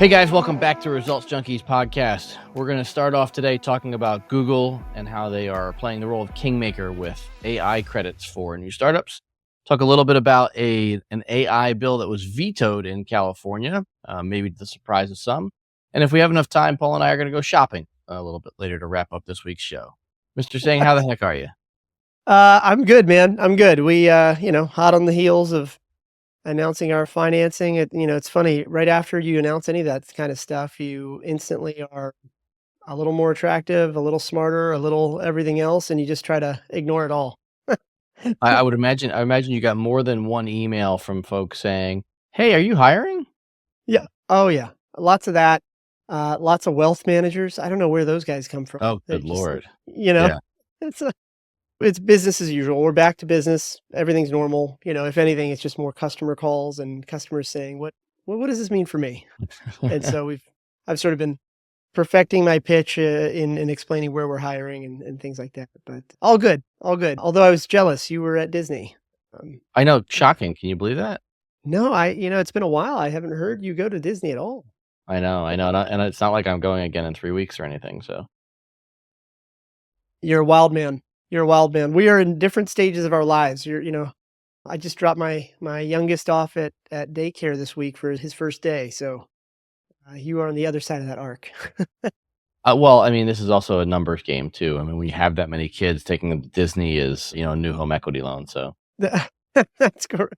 Hey guys, welcome back to Results Junkies podcast. We're going to start off today talking about Google and how they are playing the role of kingmaker with AI credits for new startups. Talk a little bit about an AI bill that was vetoed in California, maybe to the surprise of some. And if we have enough time, Paul and I are going to go shopping a little bit later to wrap up this week's show. Mr. Singh, how the heck are you? I'm good, man. I'm good. We, hot on the heels of announcing our financing. It's funny, right after you announce any of that kind of stuff, you instantly are a little more attractive, a little smarter, a little everything else, and you just try to ignore it all. I would imagine. I imagine you got more than one email from folks saying, "Hey, are you hiring?" Yeah. Oh, yeah. Lots of that. Lots of wealth managers. I don't know where those guys come from. Oh, They're good just Lord. like, Yeah. it's it's business as usual. We're back to business. Everything's normal. If anything, it's just more customer calls and customers saying, what does this mean for me? And so I've sort of been perfecting my pitch in explaining where we're hiring and things like that. But all good, all good. Although I was jealous, you were at Disney. I know, shocking. Can you believe that? No, it's been a while. I haven't heard you go to Disney at all. I know, and it's not like I'm going again in 3 weeks or anything, so. You're a wild man. You're a wild man. We are in different stages of our lives. I just dropped my youngest off at daycare this week for his first day. So you are on the other side of that arc. Well, I mean, this is also a numbers game too. I mean, when you have that many kids, taking them to Disney is, a new home equity loan, so. That's correct.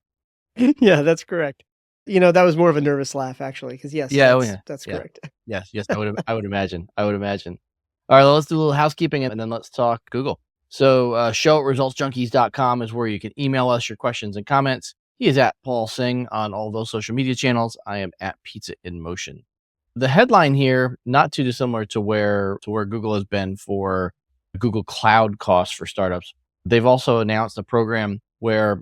Yeah, that's correct. That was more of a nervous laugh actually, because yes, Yeah, oh, yeah. that's Yeah. correct. Yes, I would imagine. I would imagine. All right, well, let's do a little housekeeping and then let's talk Google. So, show@resultsjunkies.com is where you can email us your questions and comments. He is at Paul Singh on all those social media channels. I am at Pizza in Motion. The headline here, not too dissimilar to where Google has been for Google Cloud costs for startups. They've also announced a program where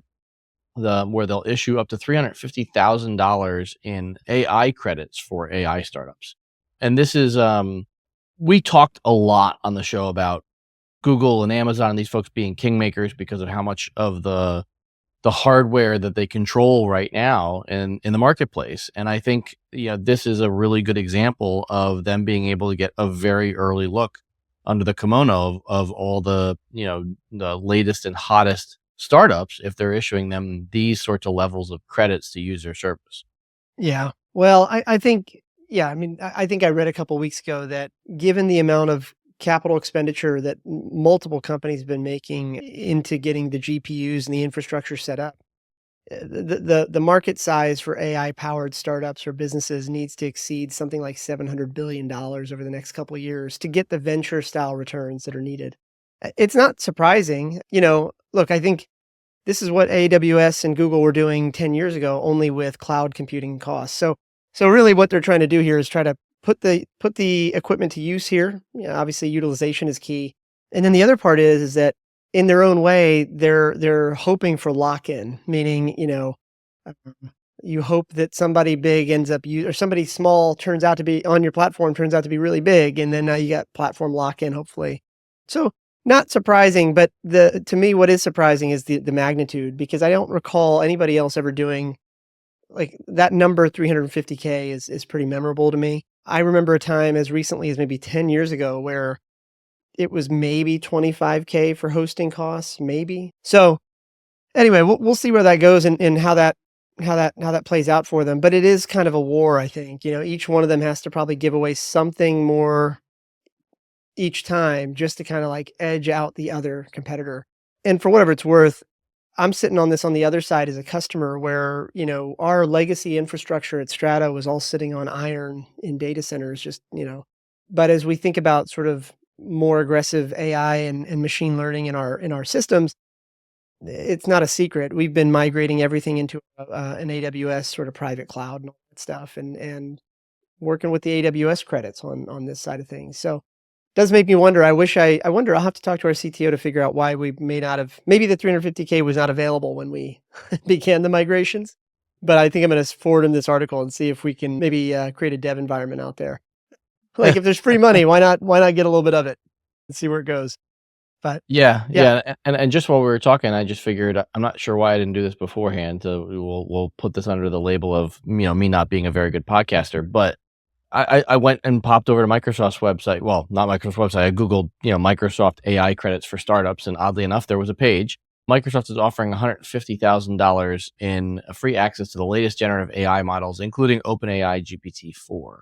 they'll issue up to $350,000 in AI credits for AI startups. And this is we talked a lot on the show about Google and Amazon and these folks being kingmakers because of how much of the hardware that they control right now in the marketplace. And I think this is a really good example of them being able to get a very early look under the kimono of all the the latest and hottest startups if they're issuing them these sorts of levels of credits to use their service. Yeah. Well, I think, yeah, I mean, I think I read a couple weeks ago that given the amount of capital expenditure that multiple companies have been making into getting the GPUs and the infrastructure set up, the market size for AI powered startups or businesses needs to exceed something like $700 billion over the next couple of years to get the venture style returns that are needed. It's not surprising, look, I think this is what AWS and Google were doing 10 years ago, only with cloud computing costs. So really what they're trying to do here is try to put the equipment to use here. Obviously utilization is key. And then the other part is that in their own way, they're hoping for lock-in, meaning, you hope that somebody big ends up or somebody small turns out to be on your platform, turns out to be really big. And then now you got platform lock-in, hopefully. So not surprising, but to me, what is surprising is the magnitude, because I don't recall anybody else ever doing like that number. 350K is pretty memorable to me. I remember a time as recently as maybe 10 years ago where it was maybe 25K for hosting costs, maybe. So anyway, we'll see where that goes and how that plays out for them. But it is kind of a war, I think. Each one of them has to probably give away something more each time just to kind of like edge out the other competitor. And for whatever it's worth, I'm sitting on this on the other side as a customer where, our legacy infrastructure at Strata was all sitting on iron in data centers, but as we think about sort of more aggressive AI and machine learning in our systems, it's not a secret. We've been migrating everything into an AWS sort of private cloud and all that stuff and working with the AWS credits on this side of things. So does make me wonder. I wonder, I'll have to talk to our CTO to figure out why we may not have, maybe the 350K was not available when we began the migrations, but I think I'm going to forward him this article and see if we can maybe create a dev environment out there. Like if there's free money, why not get a little bit of it and see where it goes? But yeah. And just while we were talking, I just figured I'm not sure why I didn't do this beforehand. So we'll put this under the label of me not being a very good podcaster, but I went and popped over to Microsoft's website. Well, not Microsoft's website. I Googled, Microsoft AI credits for startups, and oddly enough, there was a page. Microsoft is offering $150,000 in free access to the latest generative AI models, including OpenAI GPT-4.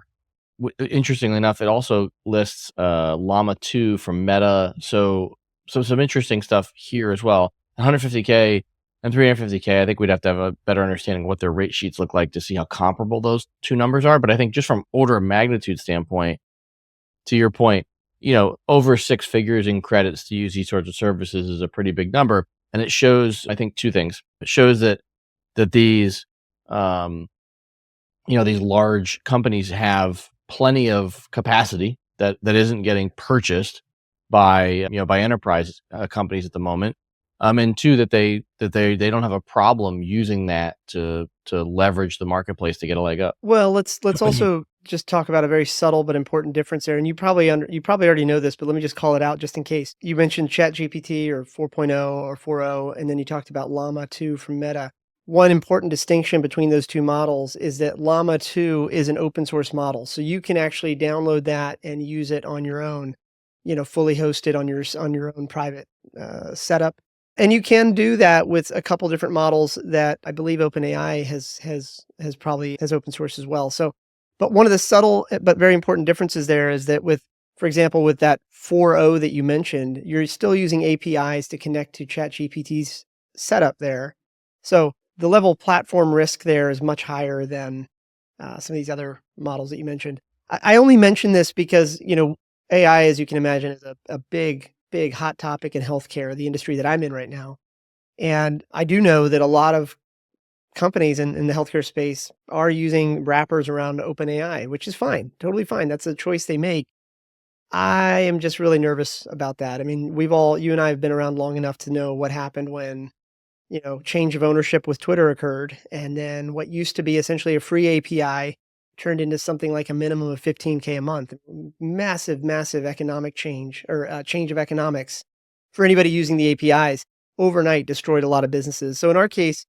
Interestingly enough, it also lists Llama 2 from Meta. So some interesting stuff here as well. 150K and 350K. I think we'd have to have a better understanding of what their rate sheets look like to see how comparable those two numbers are. But I think just from order of magnitude standpoint, to your point, over six figures in credits to use these sorts of services is a pretty big number, and it shows, I think, two things. It shows that these these large companies have plenty of capacity that isn't getting purchased by enterprise companies at the moment. And two, that they don't have a problem using that to leverage the marketplace to get a leg up. Well, let's also just talk about a very subtle but important difference there. And you probably already know this, but let me just call it out just in case. You mentioned ChatGPT or 4.0 or 4.0, and then you talked about Llama 2 from Meta. One important distinction between those two models is that Llama 2 is an open source model. So you can actually download that and use it on your own, fully hosted on your own private setup. And you can do that with a couple different models that I believe OpenAI has probably has open source as well. So, but one of the subtle but very important differences there is that for example, with that 4.0 that you mentioned, you're still using APIs to connect to ChatGPT's setup there. So the level of platform risk there is much higher than some of these other models that you mentioned. I only mention this because, AI, as you can imagine, is a big hot topic in healthcare, the industry that I'm in right now. And I do know that a lot of companies in the healthcare space are using wrappers around OpenAI, which is fine, totally fine. That's a choice they make. I am just really nervous about that. I mean, you and I have been around long enough to know what happened when, change of ownership with Twitter occurred. And then what used to be essentially a free API turned into something like a minimum of 15K a month. Massive, massive economic change or change of economics for anybody using the APIs overnight destroyed a lot of businesses. So in our case,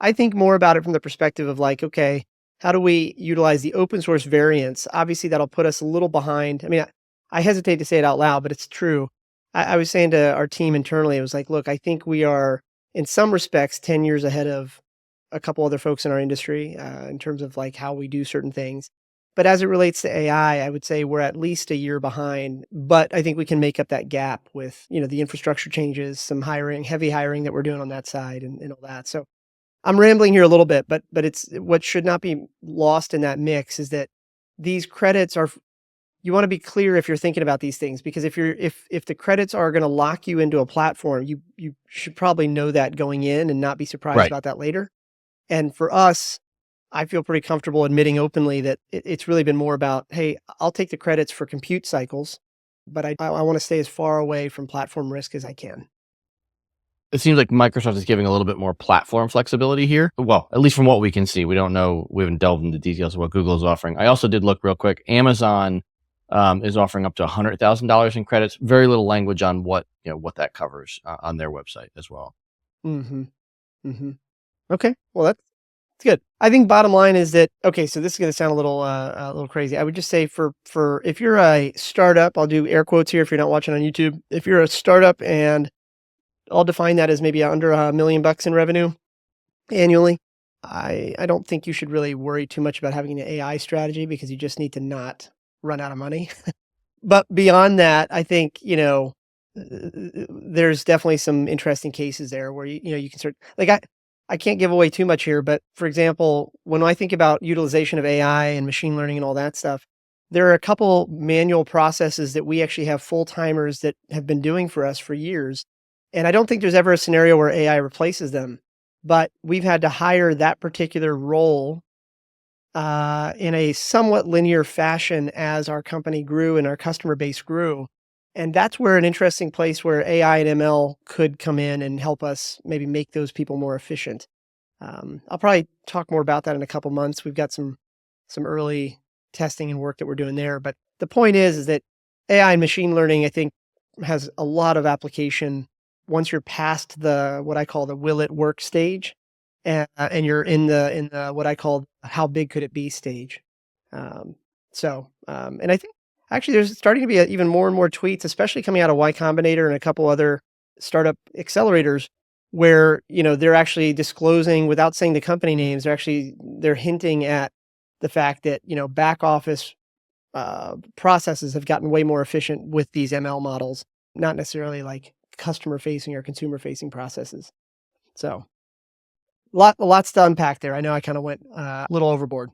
I think more about it from the perspective of like, okay, how do we utilize the open source variants? Obviously, that'll put us a little behind. I mean, I hesitate to say it out loud, but it's true. I was saying to our team internally, it was like, look, I think we are in some respects 10 years ahead of a couple other folks in our industry in terms of like how we do certain things. But as it relates to AI, I would say we're at least a year behind, but I think we can make up that gap with, the infrastructure changes, some hiring, heavy hiring that we're doing on that side and all that. So I'm rambling here a little bit, but it's what should not be lost in that mix is that these credits are, you want to be clear if you're thinking about these things, because if the credits are going to lock you into a platform, you should probably know that going in and not be surprised Right. about that later. And for us, I feel pretty comfortable admitting openly that it's really been more about, hey, I'll take the credits for compute cycles, but I want to stay as far away from platform risk as I can. It seems like Microsoft is giving a little bit more platform flexibility here. Well, at least from what we can see. We don't know. We haven't delved into details of what Google is offering. I also did look real quick. Amazon is offering up to $100,000 in credits. Very little language on what that covers on their website as well. Mm-hmm. Mm-hmm. Okay. Well, that's good. I think bottom line is that, okay, so this is going to sound a little crazy. I would just say for if you're a startup, I'll do air quotes here if you're not watching on YouTube. If you're a startup, and I'll define that as maybe under $1 million in revenue annually, I don't think you should really worry too much about having an AI strategy because you just need to not run out of money. But beyond that, I think, there's definitely some interesting cases there where you can start, like, I can't give away too much here, but for example, when I think about utilization of AI and machine learning and all that stuff, there are a couple manual processes that we actually have full-timers that have been doing for us for years. And I don't think there's ever a scenario where AI replaces them, but we've had to hire that particular role in a somewhat linear fashion as our company grew and our customer base grew. And that's where an interesting place where AI and ML could come in and help us maybe make those people more efficient. I'll probably talk more about that in a couple months. We've got some early testing and work that we're doing there. But the point is that AI and machine learning, I think, has a lot of application once you're past the what I call the will it work stage, and you're in the what I call how big could it be stage. So, and I think actually there's starting to be even more and more tweets, especially coming out of Y Combinator and a couple other startup accelerators, where they're actually disclosing without saying the company names. They're hinting at the fact that back office processes have gotten way more efficient with these ML models, not necessarily like customer facing or consumer facing processes. So, lots to unpack there. I know I kind of went a little overboard.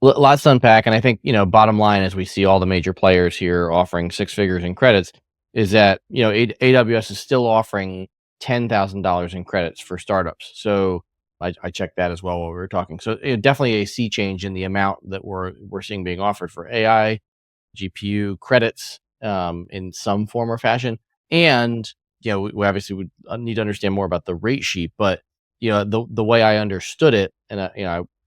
Lots to unpack, and I think, bottom line, as we see all the major players here offering six figures in credits, is that, AWS is still offering $10,000 in credits for startups. So I checked that as well while we were talking. So, definitely a sea change in the amount that we're seeing being offered for AI, GPU credits, in some form or fashion. And, we obviously would need to understand more about the rate sheet, but, the way I understood it, and,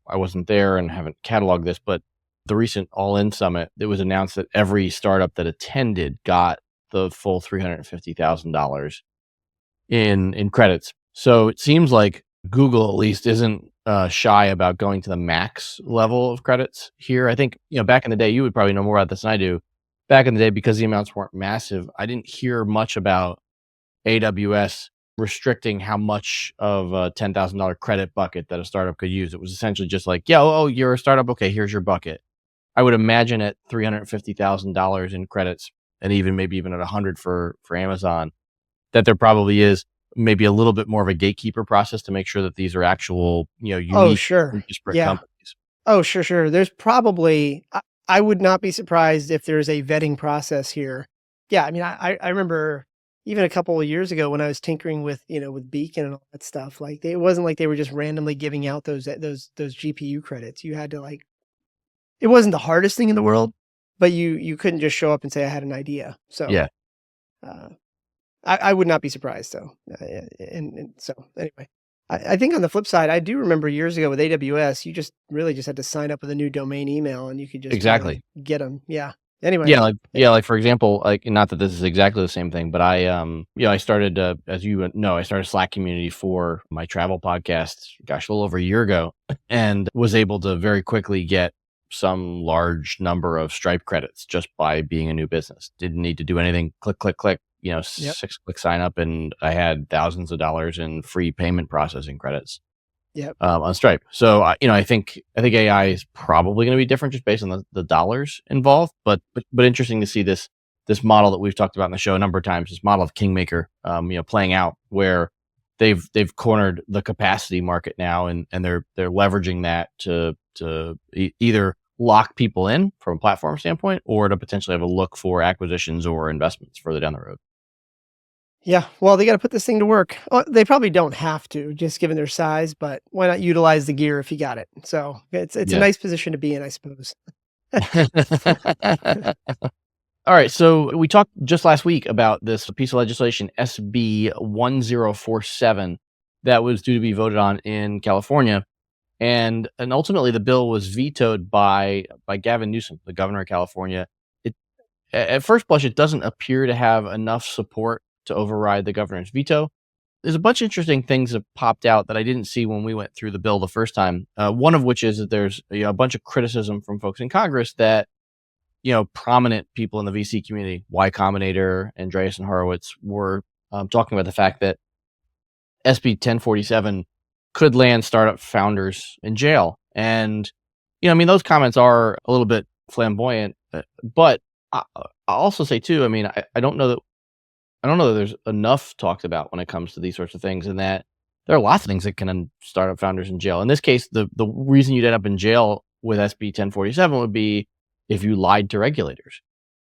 I wasn't there and haven't cataloged this, but the recent All In Summit, it was announced that every startup that attended got the full $350,000 in credits. So it seems like Google at least isn't shy about going to the max level of credits here. I think, back in the day, you would probably know more about this than I do. Back in the day, because the amounts weren't massive, I didn't hear much about AWS restricting how much of a $10,000 credit bucket that a startup could use. It was essentially just like, yeah, oh, you're a startup. Okay, here's your bucket. I would imagine at $350,000 in credits, and maybe even at 100 for Amazon, that there probably is maybe a little bit more of a gatekeeper process to make sure that these are actual, Oh, unique sure. and disparate Yeah. companies. Oh, sure, sure. There's probably I would not be surprised if there's a vetting process here. Yeah, I mean, I remember even a couple of years ago when I was tinkering with, with Beacon and all that stuff, like it wasn't like they were just randomly giving out those GPU credits. You had to like it wasn't the hardest thing in the world, but you couldn't just show up and say I had an idea. So, Yeah, uh I would not be surprised though. And so anyway, I think on the flip side, I do remember years ago with AWS, you just really just had to sign up with a new domain email and you could just exactly. get them. Yeah. Anyway, Yeah, like for example, like not that this is exactly the same thing, but I started as you know, I started a Slack community for my travel podcast, gosh, a little over a year ago, and was able to very quickly get some large number of Stripe credits just by being a new business. Didn't need to do anything. Click, click, click. yep, 6 click sign up, and I had thousands of dollars in free payment processing credits yep. on Stripe. So I think AI is probably going to be different just based on the dollars involved. But interesting to see this model that we've talked about in the show a number of times. This model of Kingmaker, playing out where they've cornered the capacity market now, and they're leveraging that to either lock people in from a platform standpoint or to potentially have a look for acquisitions or investments further down the road. Yeah. Well, they got to put this thing to work. They probably don't have to, just given their size, but why not utilize the gear if you got it? So it's a Yeah. nice position to be in, I suppose. All right, so we talked just last week about this piece of legislation, SB 1047, that was due to be voted on in California, and ultimately the bill was vetoed by Gavin Newsom, the governor of California. It at first blush, it doesn't appear to have enough support to override the governor's veto. There's a bunch of interesting things that popped out that I didn't see when we went through the bill the first time. One of which is that there's a bunch of criticism from folks in Congress that prominent people in the VC community, Y Combinator, Andreessen Horowitz, were talking about the fact that SB 1047 could land startup founders in jail. And, those comments are a little bit flamboyant, but I'll also say too, I don't know that there's enough talked about when it comes to these sorts of things, and that there are lots of things that can end startup founders in jail. In this case, the reason you'd end up in jail with SB 1047 would be if you lied to regulators,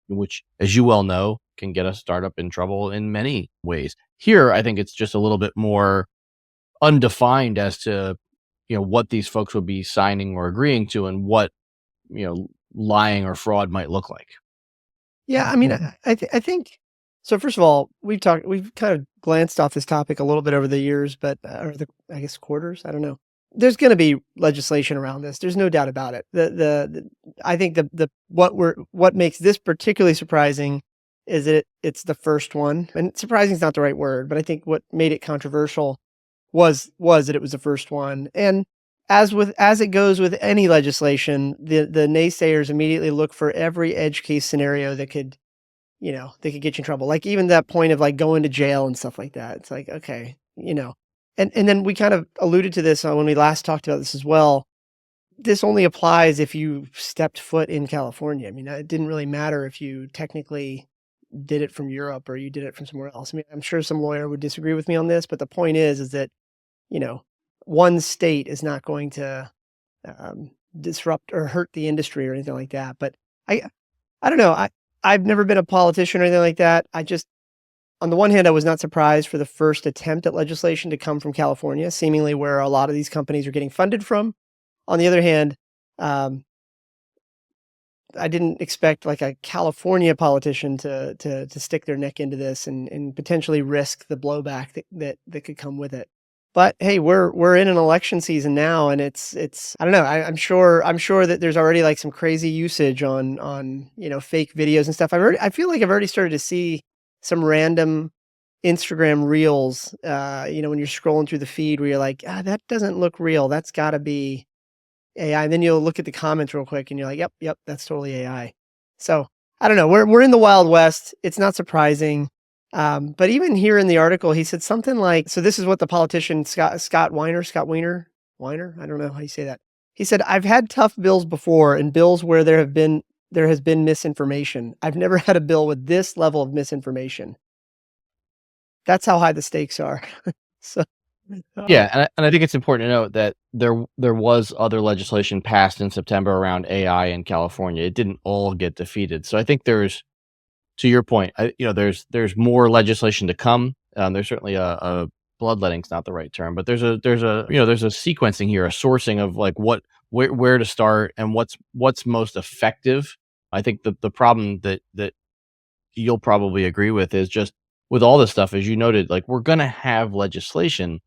which, as you well know, can get a startup in trouble in many ways. Here, I think it's just a little bit more undefined as to what these folks would be signing or agreeing to, and what lying or fraud might look like. Yeah, I mean, I think so. First of all, we've kind of glanced off this topic a little bit over the years, but or the I guess quarters. I don't know. There's going to be legislation around this. There's no doubt about it. I think the what makes this particularly surprising is that it's the first one. And surprising is not the right word, but I think what made it controversial was that it was the first one. And as it goes with any legislation, the naysayers immediately look for every edge case scenario that could, they could get you in trouble. Like even that point of like going to jail and stuff like that. It's like, okay, and then we kind of alluded to this when we last talked about this as well. This only applies if you stepped foot in California. I mean, it didn't really matter if you technically did it from Europe or you did it from somewhere else. I mean, I'm sure some lawyer would disagree with me on this, but the point is that, you know, one state is not going to disrupt or hurt the industry or anything like that. But I, I don't know. I've never been a politician or anything like that. On the one hand, I was not surprised for the first attempt at legislation to come from California, seemingly where a lot of these companies are getting funded from. On the other hand, um, I didn't expect like a California politician to stick their neck into this and potentially risk the blowback that could come with it. But hey, we're in an election season now, and it's I don't know. I'm sure that there's already like some crazy usage on fake videos and stuff. I feel like I've already started to see some random Instagram reels. When you're scrolling through the feed, where you're like, that doesn't look real. That's got to be AI. And then you'll look at the comments real quick and you're like, yep, that's totally AI. So I don't know. We're in the Wild West. It's not surprising. But even here in the article, he said something like, so this is what the politician Scott Weiner, I don't know how you say that. He said, I've had tough bills before and bills where there has been misinformation. I've never had a bill with this level of misinformation. That's how high the stakes are. So Yeah, and I think it's important to note that there was other legislation passed in September around AI in California. It didn't all get defeated. So I think to your point, there's more legislation to come. There's certainly a bloodletting's not the right term, but there's a sequencing here, a sourcing of like where to start and what's most effective. I think the problem that you'll probably agree with is just with all this stuff, as you noted, like we're gonna have legislation.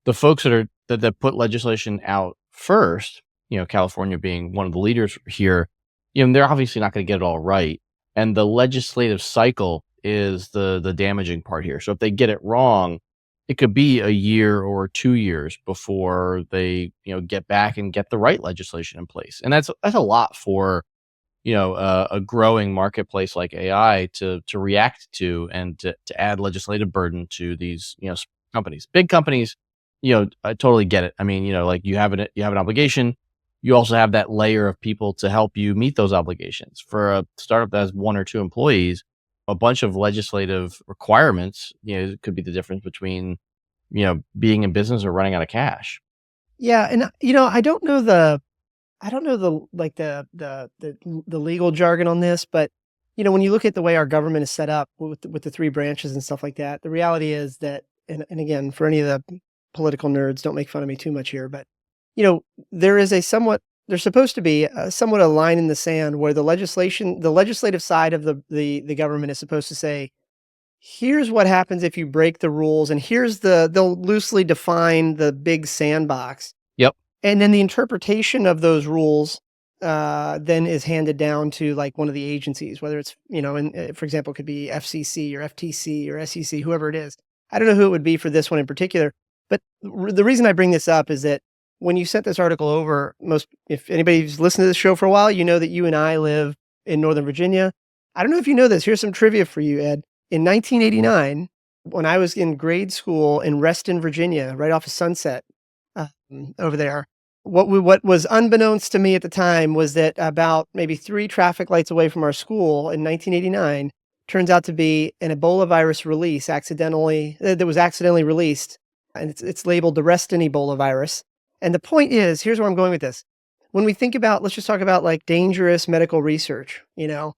The folks that put legislation out first, California being one of the leaders here, they're obviously not going to get it all right. And the legislative cycle is the damaging part here. So if they get it wrong, it could be a year or 2 years before they, get back and get the right legislation in place. And that's a lot for, a growing marketplace like AI to react to and to add legislative burden to these, companies. Big companies, I totally get it. I mean, like you have an obligation. You also have that layer of people to help you meet those obligations. For a startup that has 1 or 2 employees, a bunch of legislative requirements, it could be the difference between, being in business or running out of cash. yeah, and I don't know the like the legal jargon on this, but when you look at the way our government is set up with the three branches and stuff like that, the reality is that, and again, for any of the political nerds, don't make fun of me too much here, but there is there's supposed to be somewhat a line in the sand where the legislative side of the government is supposed to say, here's what happens if you break the rules, and they'll loosely define the big sandbox. Yep. And then the interpretation of those rules then is handed down to like one of the agencies, whether it's, for example, it could be FCC or FTC or SEC, whoever it is. I don't know who it would be for this one in particular, but the reason I bring this up is that when you sent this article over, if anybody's listened to this show for a while, you know that you and I live in Northern Virginia. I don't know if you know this. Here's some trivia for you, Ed. In 1989, when I was in grade school in Reston, Virginia, right off of Sunset over there, what was unbeknownst to me at the time was that about maybe 3 traffic lights away from our school in 1989 turns out to be an Ebola virus release that was accidentally released, and it's labeled the Reston Ebola virus. And the point is, here's where I'm going with this. When we think about, let's just talk about like dangerous medical research, the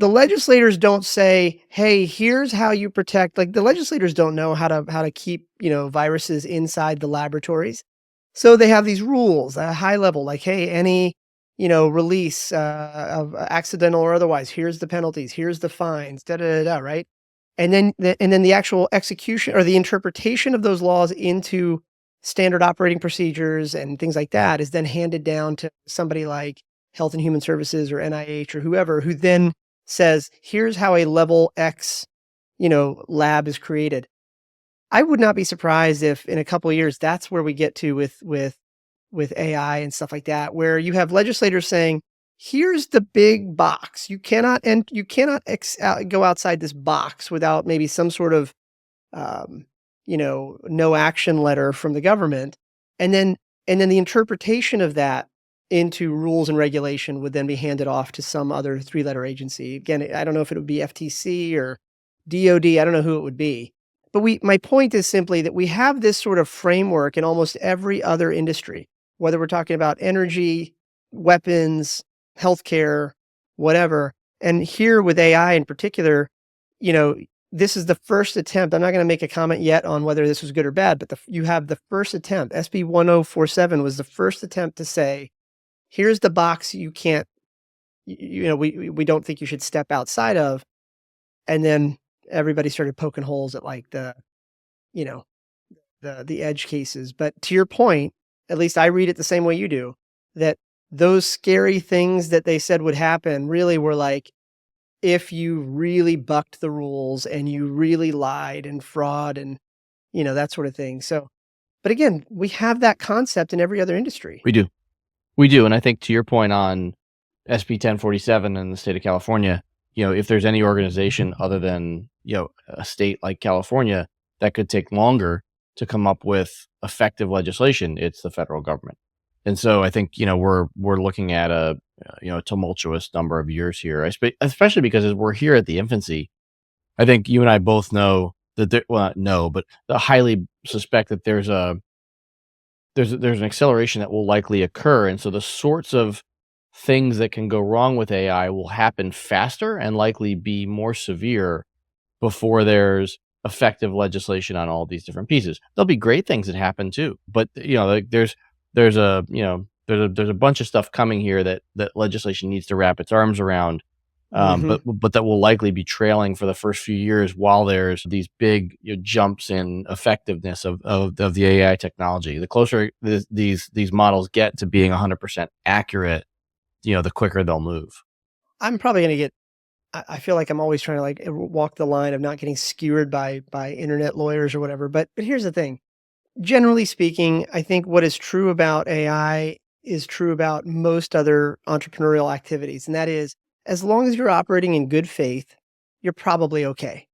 legislators don't say, hey, here's how you protect, like the legislators don't know how to keep, viruses inside the laboratories. So they have these rules at a high level, like, hey, any, release of accidental or otherwise, here's the penalties, here's the fines, right? And then the actual execution or the interpretation of those laws into standard operating procedures and things like that is then handed down to somebody like Health and Human Services or NIH or whoever, who then says, here's how a level X, lab is created. I would not be surprised if in a couple of years that's where we get to with AI and stuff like that, where you have legislators saying, "Here's the big box. You cannot go outside this box without maybe some sort of no action letter from the government." And then the interpretation of that into rules and regulation would then be handed off to some other three-letter agency. Again, I don't know if it would be FTC or DOD. I don't know who it would be. But my point is simply that we have this sort of framework in almost every other industry, whether we're talking about energy, weapons, healthcare, whatever. And here with AI in particular, you know, this is the first attempt. I'm not going to make a comment yet on whether this was good or bad, but you have the first attempt. SB 1047 was the first attempt to say, here's the box you can't, we don't think you should step outside of. And then everybody started poking holes at like you know, the edge cases. But to your point, at least I read it the same way you do, that those scary things that they said would happen really were like, if you really bucked the rules and you really lied and fraud and, that sort of thing. So, but again, we have that concept in every other industry. We do. We do. And I think to your point on SB 1047 in the state of California, if there's any organization other than, a state like California that could take longer to come up with effective legislation, it's the federal government. And so I think, we're looking at a tumultuous number of years here, especially because as we're here at the infancy. I think you and I both know that not know, but I highly suspect that there's an acceleration that will likely occur. And so the sorts of things that can go wrong with AI will happen faster and likely be more severe before there's effective legislation on all these different pieces. There'll be great things that happen too, but there's a bunch of stuff coming here that legislation needs to wrap its arms around. But that will likely be trailing for the first few years while there's these big jumps in effectiveness of the AI technology. The closer these models get to being 100% accurate, the quicker they'll move. I'm probably going to get, I feel like I'm always trying to like walk the line of not getting skewered by internet lawyers or whatever. But here's the thing. Generally speaking, I think what is true about AI is true about most other entrepreneurial activities. And that is, as long as you're operating in good faith, you're probably okay.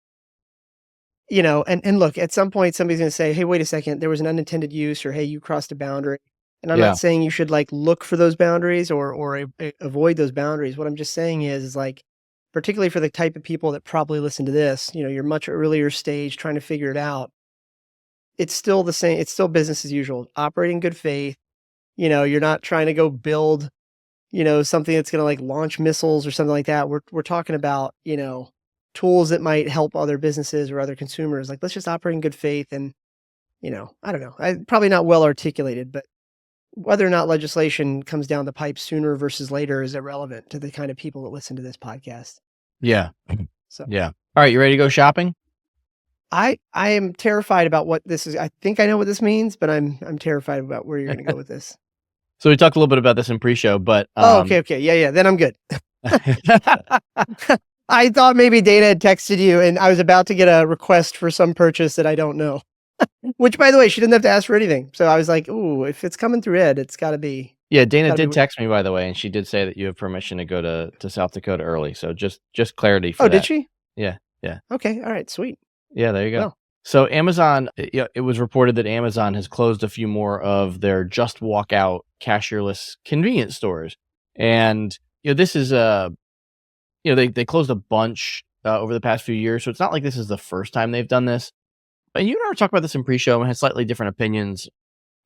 And look, at some point, somebody's going to say, hey, wait a second, there was an unintended use, or hey, you crossed a boundary. And I'm not saying you should like look for those boundaries or avoid those boundaries. What I'm just saying is like, particularly for the type of people that probably listen to this, you're much earlier stage trying to figure it out. It's still the same. It's still business as usual, operating good faith. You're not trying to go build, something that's going to like launch missiles or something like that. We're talking about, tools that might help other businesses or other consumers. Like, let's just operate in good faith. And, I don't know, probably not well articulated, but whether or not legislation comes down the pipe sooner versus later is irrelevant to the kind of people that listen to this podcast. Yeah. So, yeah. All right. You ready to go shopping? I am terrified about what this is. I think I know what this means, but I'm terrified about where you're going to go with this. So we talked a little bit about this in pre-show, but okay. Yeah. Then I'm good. I thought maybe Dana had texted you and I was about to get a request for some purchase that I don't know. Which, by the way, she didn't have to ask for anything. So I was like, ooh, if it's coming through Ed, it's got to be. Yeah, Dana did text me, by the way, and she did say that you have permission to go to South Dakota early. So just clarity for that. Oh, did she? Yeah. Okay. All right. Sweet. Yeah, there you go. Well. So Amazon, it was reported that Amazon has closed a few more of their just walk out cashierless convenience stores. And, this is they closed a bunch over the past few years. So it's not like this is the first time they've done this. And you and I were talking about this in pre-show and had slightly different opinions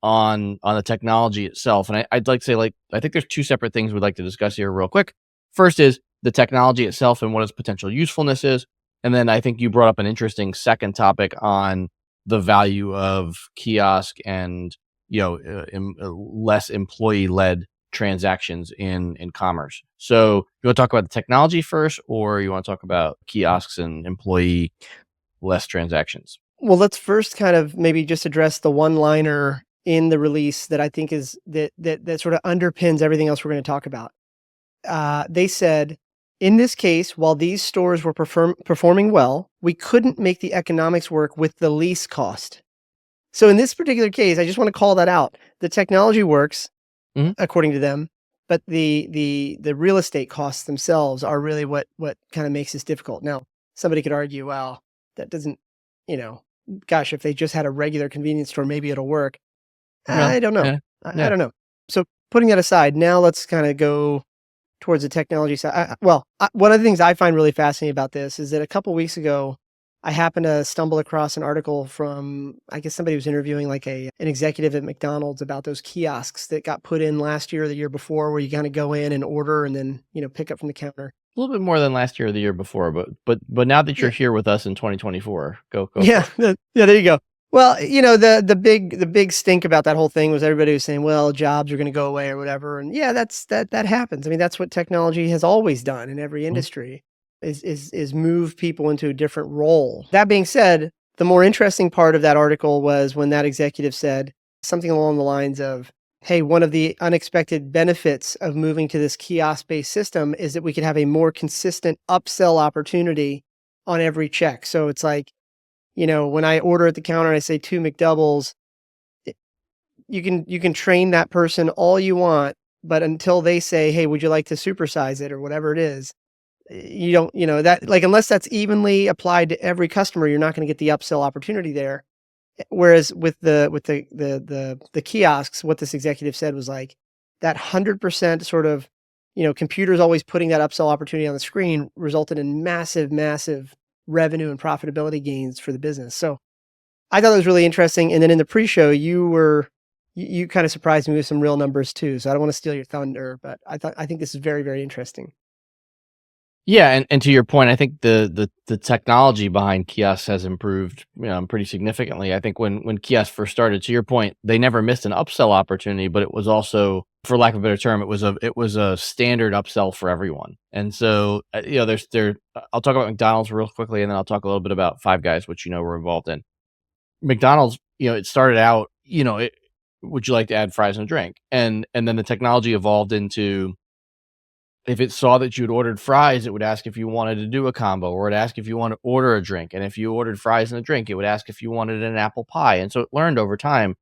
on the technology itself. And I'd like to say, I think there's two separate things we'd like to discuss here real quick. First is the technology itself and what its potential usefulness is. And then I think you brought up an interesting second topic on the value of kiosk and, less employee-led transactions in commerce. So you want to talk about the technology first, or you want to talk about kiosks and employee-less transactions? Well, let's first kind of maybe just address the one-liner in the release that I think is that sort of underpins everything else we're going to talk about. They said, In this case, while these stores were performing well, we couldn't make the economics work with the lease cost. So in this particular case, I just want to call that out. The technology works Mhm. according to them, but the real estate costs themselves are really what kind of makes this difficult. Now, somebody could argue, well, that doesn't, you know, gosh, if they just had a regular convenience store, maybe it'll work. Well, I don't know. yeah, I yeah. don't know. So putting that aside, now let's kind of go towards the technology side. Well, one of the things I find really fascinating about this is that a couple weeks ago, I happened to stumble across an article from, I guess somebody was interviewing like an executive at McDonald's about those kiosks that got put in last year or the year before, where you kind of go in and order and then pick up from the counter. A little bit more than last year or the year before, but now that you're Yeah, here with us in 2024, go yeah, for it. yeah. There you go. Well, the big stink about that whole thing was everybody was saying, well, jobs are going to go away or whatever, and yeah, that happens. I mean, that's what technology has always done in every Mhm. industry, is move people into a different role. That being said, the more interesting part of that article was when that executive said something along the lines of, "Hey, one of the unexpected benefits of moving to this kiosk-based system is that we could have a more consistent upsell opportunity on every check." So it's like, when I order at the counter and I say 2 McDoubles, I you can train that person all you want, but until they say, "Hey, would you like to supersize it?" or whatever it is, you don't that, like, unless that's evenly applied to every customer, you're not gonna get the upsell opportunity there. Whereas with the kiosks, what this executive said was like, that 100% sort of, computers always putting that upsell opportunity on the screen resulted in massive, massive revenue and profitability gains for the business. So I thought that was really interesting, and then in the pre-show, you kinda surprised me with some real numbers too, so I don't wanna steal your thunder, but I think this is very, very interesting. Yeah, and to your point, I think the technology behind kiosks has improved, pretty significantly. I think when kiosks first started, to your point, they never missed an upsell opportunity, but it was also, for lack of a better term, it was a standard upsell for everyone. And so, I'll talk about McDonald's real quickly, and then I'll talk a little bit about Five Guys, which we're involved in. McDonald's, it started out, would you like to add fries and a drink? And then the technology evolved into, if it saw that you'd ordered fries, it would ask if you wanted to do a combo, or it'd ask if you want to order a drink. And if you ordered fries and a drink, it would ask if you wanted an apple pie. And so it learned over time.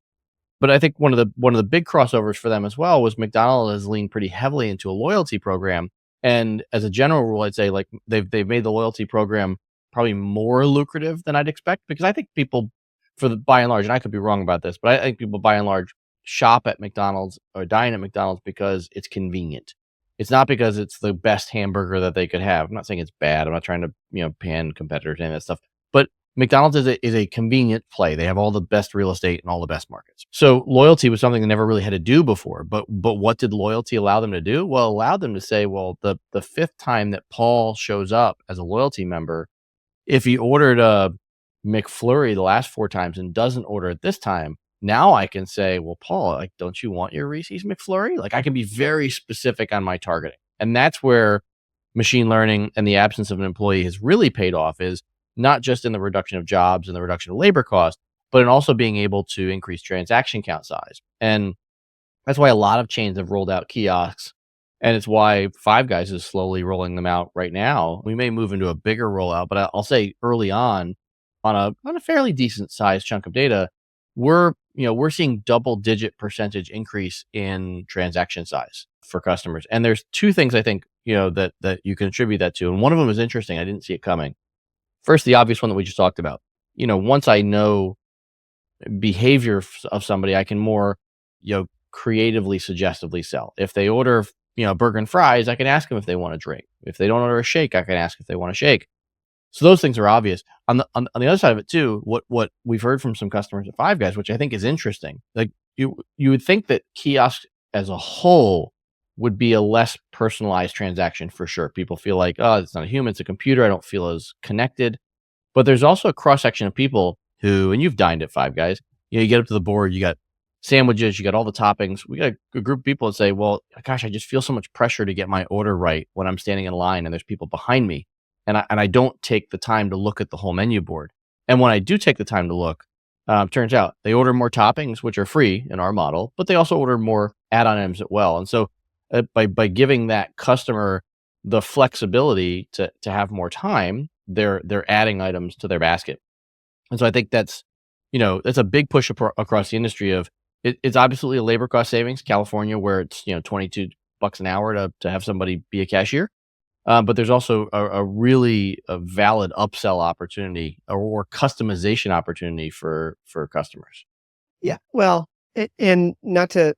But I think one of the big crossovers for them as well was McDonald's has leaned pretty heavily into a loyalty program. And as a general rule, I'd say, like, they've made the loyalty program probably more lucrative than I'd expect, because I think people, for the by and large, and I could be wrong about this, but I think people by and large shop at McDonald's or dine at McDonald's because it's convenient. It's not because it's the best hamburger that they could have. I'm not saying it's bad. I'm not trying to, pan competitors and that stuff. But McDonald's is a convenient play. They have all the best real estate and all the best markets. So loyalty was something they never really had to do before. But what did loyalty allow them to do? Well, it allowed them to say, well, the fifth time that Paul shows up as a loyalty member, if he ordered a McFlurry the last 4 times and doesn't order it this time, now I can say, "Well, Paul, like, don't you want your Reese's McFlurry?" Like, I can be very specific on my targeting. And that's where machine learning and the absence of an employee has really paid off, is not just in the reduction of jobs and the reduction of labor cost, but in also being able to increase transaction count size. And that's why a lot of chains have rolled out kiosks, and it's why Five Guys is slowly rolling them out right now. We may move into a bigger rollout, but I'll say early on a fairly decent sized chunk of data, we're seeing double digit percentage increase in transaction size for customers. And there's two things I think, that you can attribute that to, and one of them is interesting. I didn't see it coming. First, the obvious one that we just talked about. Once I know behavior of somebody, I can more, creatively, suggestively sell. If they order, burger and fries, I can ask them if they want a drink. If they don't order a shake, I can ask if they want a shake. So those things are obvious. On the other side of it too, what we've heard from some customers at Five Guys, which I think is interesting, like, you would think that kiosks as a whole would be a less personalized transaction for sure. People feel like, oh, it's not a human, it's a computer. I don't feel as connected. But there's also a cross section of people who, and you've dined at Five Guys, you get up to the board, you got sandwiches, you got all the toppings. We got a group of people that say, well, gosh, I just feel so much pressure to get my order right when I'm standing in line and there's people behind me. And I don't take the time to look at the whole menu board. And when I do take the time to look, turns out they order more toppings, which are free in our model, but they also order more add-on items as well. And so, by giving that customer the flexibility to have more time, they're adding items to their basket. And so I think that's a big push across the industry of it's absolutely a labor cost savings. California, where it's 22 bucks an hour to have somebody be a cashier, but there's also a really a valid upsell opportunity or customization opportunity for customers. Yeah. Well, and not to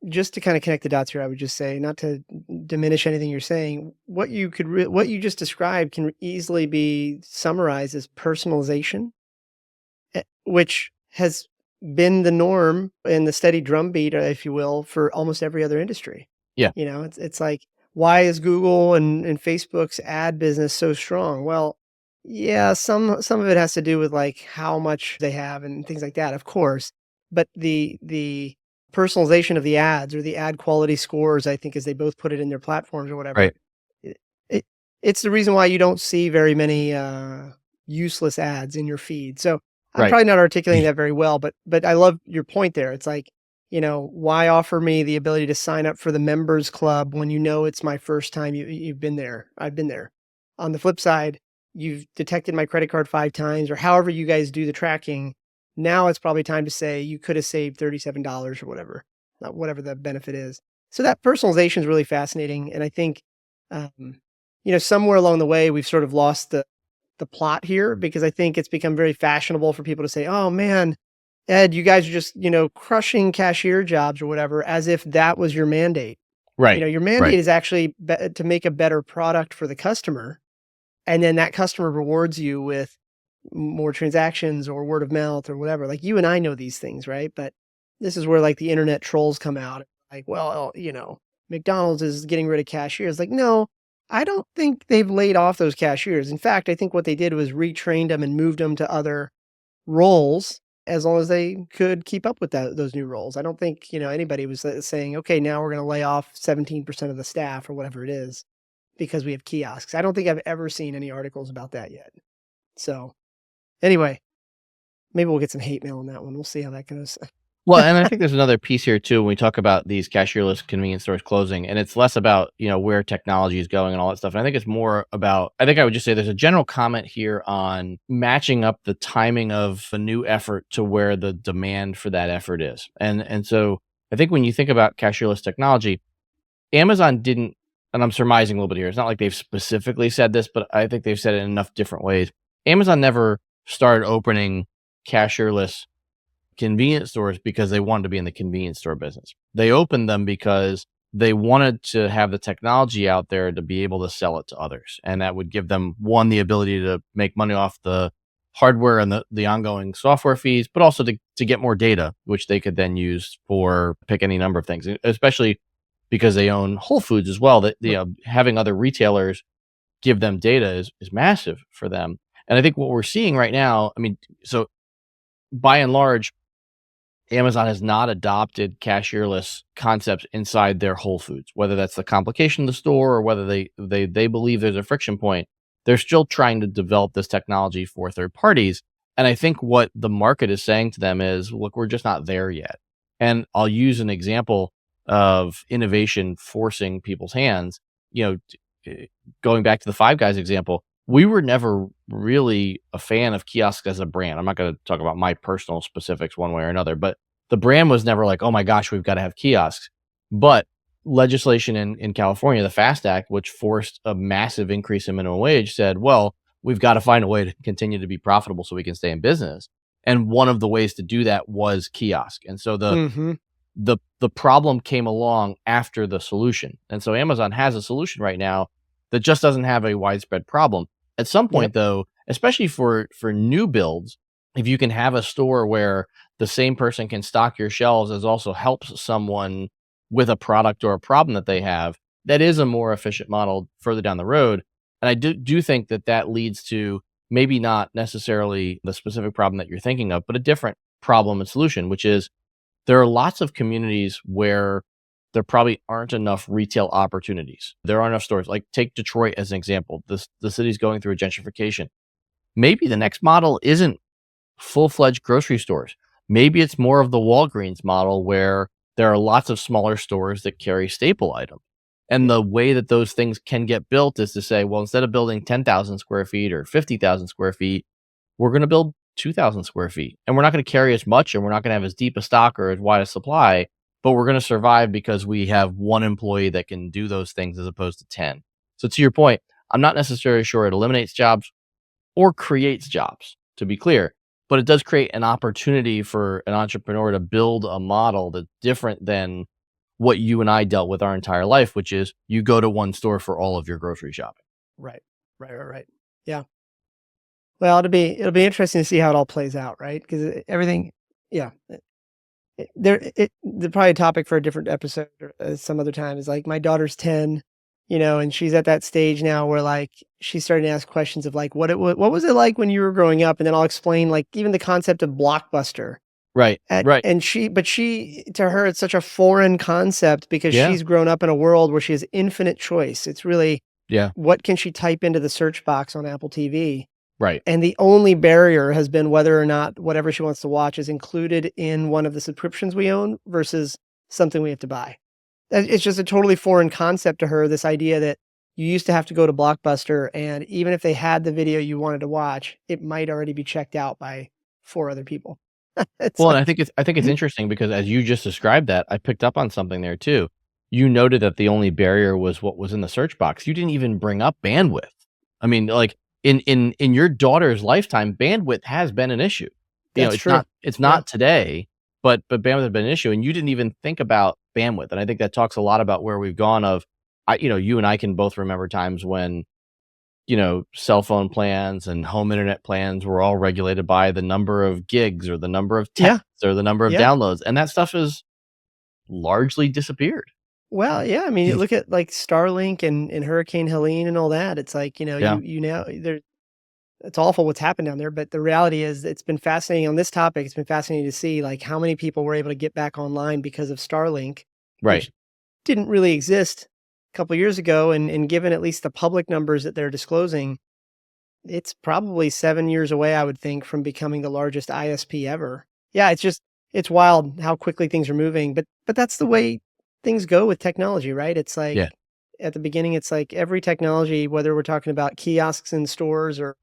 just to kind of connect the dots here, I would just say, not to diminish anything you're saying, what you just described can easily be summarized as personalization, which has been the norm and the steady drumbeat, if you will, for almost every other industry. Yeah, It's like, why is Google and Facebook's ad business so strong? Well, yeah, some of it has to do with like how much they have and things like that, of course. But the personalization of the ads or the ad quality scores, I think, as they both put it in their platforms or whatever, right, it, it it's the reason why you don't see very many useless ads in your feed. So I'm right, probably not articulating that very well, but I love your point there. It's like, why offer me the ability to sign up for the members club when it's my first time you've been there? I've been there. On the flip side, you've detected my credit card 5 times or however you guys do the tracking. Now it's probably time to say you could have saved $37 or whatever the benefit is. So that personalization is really fascinating. And I think, um, somewhere along the way, we've sort of lost the plot here because I think it's become very fashionable for people to say, "Oh man, Ed, you guys are just, crushing cashier jobs or whatever," as if that was your mandate. right, Your mandate right, is actually to make a better product for the customer, and then that customer rewards you with more transactions or word of mouth or whatever. Like you and I know these things, right? But this is where like the internet trolls come out. Like, well, McDonald's is getting rid of cashiers. Like, no, I don't think they've laid off those cashiers. In fact, I think what they did was retrained them and moved them to other roles as long as they could keep up with those new roles. I don't think, anybody was saying, okay, now we're going to lay off 17% of the staff or whatever it is because we have kiosks. I don't think I've ever seen any articles about that yet. So anyway, maybe we'll get some hate mail on that one. We'll see how that goes. Well, and I think there's another piece here too when we talk about these cashierless convenience stores closing, and it's less about, where technology is going and all that stuff. And I think it's more about I think I would just say there's a general comment here on matching up the timing of a new effort to where the demand for that effort is. And so I think when you think about cashierless technology, Amazon didn't, and I'm surmising a little bit here. It's not like they've specifically said this, but I think they've said it in enough different ways. Amazon never started opening cashierless convenience stores because they wanted to be in the convenience store business. They opened them because they wanted to have the technology out there to be able to sell it to others. And that would give them one, the ability to make money off the hardware and the ongoing software fees, but also to get more data, which they could then use for pick any number of things, especially because they own Whole Foods as well. That having other retailers give them data is massive for them. And I think what we're seeing right now, I mean, so by and large, Amazon has not adopted cashierless concepts inside their Whole Foods, whether that's the complication of the store or whether they believe there's a friction point. They're still trying to develop this technology for third parties. And I think what the market is saying to them is, look, we're just not there yet. And I'll use an example of innovation forcing people's hands. Going back to the Five Guys example, we were never really a fan of kiosks as a brand. I'm not going to talk about my personal specifics one way or another, but the brand was never like, oh my gosh, we've got to have kiosks. But legislation in California, the FAST Act, which forced a massive increase in minimum wage, said, well, we've got to find a way to continue to be profitable so we can stay in business. And one of the ways to do that was kiosk. And so Hmm. the problem came along after the solution. And so Amazon has a solution right now that just doesn't have a widespread problem. At some Yep. point though, especially for new builds, if you can have a store where the same person can stock your shelves as also helps someone with a product or a problem that they have, that is a more efficient model further down the road. And I do think that leads to maybe not necessarily the specific problem that you're thinking of, but a different problem and solution, which is there are lots of communities where there probably aren't enough retail opportunities. There aren't enough stores. Like take Detroit as an example. The city's going through a gentrification. Maybe the next model isn't full-fledged grocery stores. Maybe it's more of the Walgreens model where there are lots of smaller stores that carry staple items. And the way that those things can get built is to say, well, instead of building 10,000 square feet or 50,000 square feet, we're going to build 2,000 square feet. And we're not going to carry as much and we're not going to have as deep a stock or as wide a supply, but we're going to survive because we have one employee that can do those things as opposed to 10. So to your point, I'm not necessarily sure it eliminates jobs or creates jobs, to be clear, but it does create an opportunity for an entrepreneur to build a model that's different than what you and I dealt with our entire life, which is you go to one store for all of your grocery shopping. Right. Yeah. Well, it'll be interesting to see how it all plays out, right? Because everything, yeah. The probably a topic for a different episode or some other time is like my daughter's 10, and she's at that stage now where like she's starting to ask questions of like what was it like when you were growing up, and then I'll explain like even the concept of Blockbuster. Right. And she to her it's such a foreign concept because Yeah. she's grown up in a world where she has infinite choice. It's really Yeah. what can she type into the search box on Apple TV? Right. And the only barrier has been whether or not whatever she wants to watch is included in one of the subscriptions we own versus something we have to buy. It's just a totally foreign concept to her, this idea that you used to have to go to Blockbuster, and even if they had the video you wanted to watch, it might already be checked out by 4 other people. Well, and I think it's interesting because as you just described that, I picked up on something there too. You noted that the only barrier was what was in the search box. You didn't even bring up bandwidth. I mean, like in your daughter's lifetime, bandwidth has been an issue. That's It's true. not today, but bandwidth has been an issue, and you didn't even think about bandwidth. And I think that talks a lot about where we've gone. You and I can both remember times when cell phone plans and home internet plans were all regulated by the number of gigs or the number of Yeah. texts or the number of Yeah. downloads. And that stuff has largely disappeared. Well, yeah, I mean, you look at like Starlink and Hurricane Helene and all that. It's like, Yeah. you now there it's awful what's happened down there, but the reality is it's been fascinating on this topic. It's been fascinating to see like how many people were able to get back online because of Starlink, Right. which didn't really exist a couple years ago. And given at least the public numbers that they're disclosing, it's probably 7 years away, I would think, from becoming the largest ISP ever. Yeah, it's wild how quickly things are moving, but that's the way things go with technology, right? It's like Yeah. at the beginning, it's like every technology, whether we're talking about kiosks in stores or,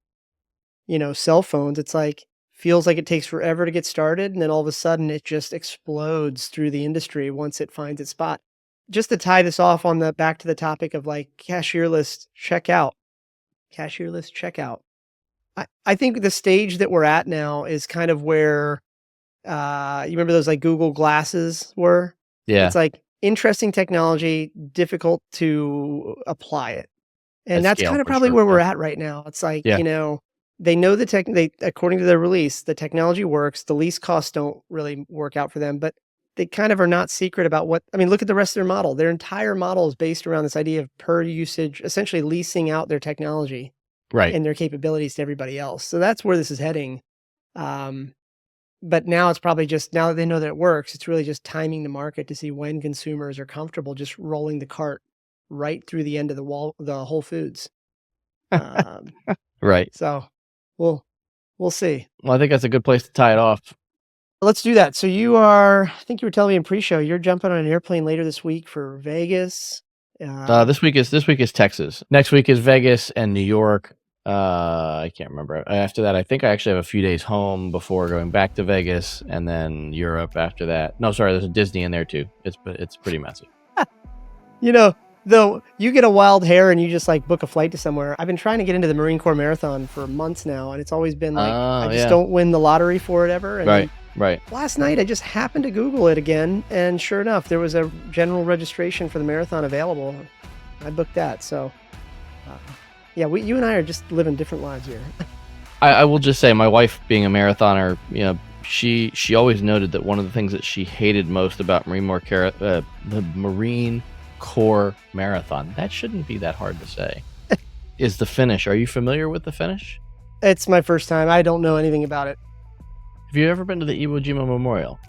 cell phones, it's like feels like it takes forever to get started. And then all of a sudden it just explodes through the industry once it finds its spot. Just to tie this off on back to the topic of like cashierless checkout. I think the stage that we're at now is kind of where, you remember those like Google glasses were? Yeah. It's like interesting technology, difficult to apply it. And At that's scale, kind of for probably sure, where we're yeah. at right now. It's like, Yeah. they know according to their release, the technology works. The lease costs don't really work out for them, but they kind of are not secret about look at the rest of their model. Their entire model is based around this idea of per usage, essentially leasing out their technology Right. and their capabilities to everybody else. So that's where this is heading. But now it's probably just, now that they know that it works, it's really just timing the market to see when consumers are comfortable just rolling the cart right through the end of the Whole Foods. Right. So we'll see. Well, I think that's a good place to tie it off. Let's do that. So I think you were telling me in pre-show, you're jumping on an airplane later this week for Vegas. This week is Texas. Next week is Vegas and New York. I can't remember. After that, I think I actually have a few days home before going back to Vegas, and then Europe after that. No, sorry, there's a Disney in there too. It's pretty messy. Though you get a wild hair and you just like book a flight to somewhere. I've been trying to get into the Marine Corps Marathon for months now, and it's always been like I just don't win the lottery for it ever. And Right. last night I just happened to Google it again, and sure enough, there was a general registration for the marathon available. I booked that. So, yeah, you and I are just living different lives here. I will just say, my wife being a marathoner, she always noted that one of the things that she hated most about the Marine Corps Marathon, that shouldn't be that hard to say, is the finish. Are you familiar with the finish? It's my first time. I don't know anything about it. Have you ever been to the Iwo Jima Memorial?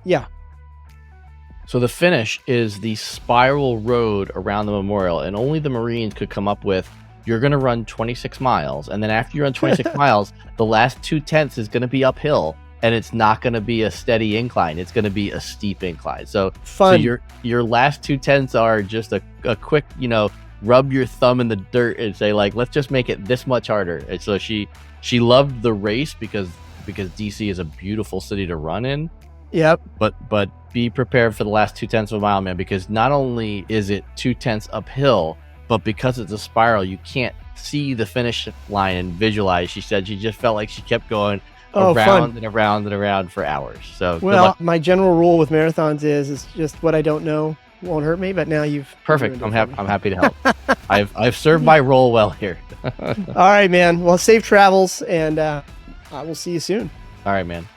Yeah. So the finish is the spiral road around the memorial, and only the Marines could come up with, you're going to run 26 miles, and then after you run 26 miles, the last 2/10 is going to be uphill, and it's not going to be a steady incline. It's going to be a steep incline. So Fun. your last 2 tenths are just a quick, rub your thumb in the dirt and say, like, let's just make it this much harder. And so she loved the race because DC is a beautiful city to run in. Yep. But be prepared for the last 2 tenths of a mile, man, because not only is it 2 tenths uphill, but because it's a spiral, you can't see the finish line and visualize. She said she just felt like she kept going around and around and around for hours. So well, my general rule with marathons is just what I don't know won't hurt me. But now you've perfect. I'm happy to help. I've served my role well here. All right, man. Well, safe travels, and I will see you soon. All right, man.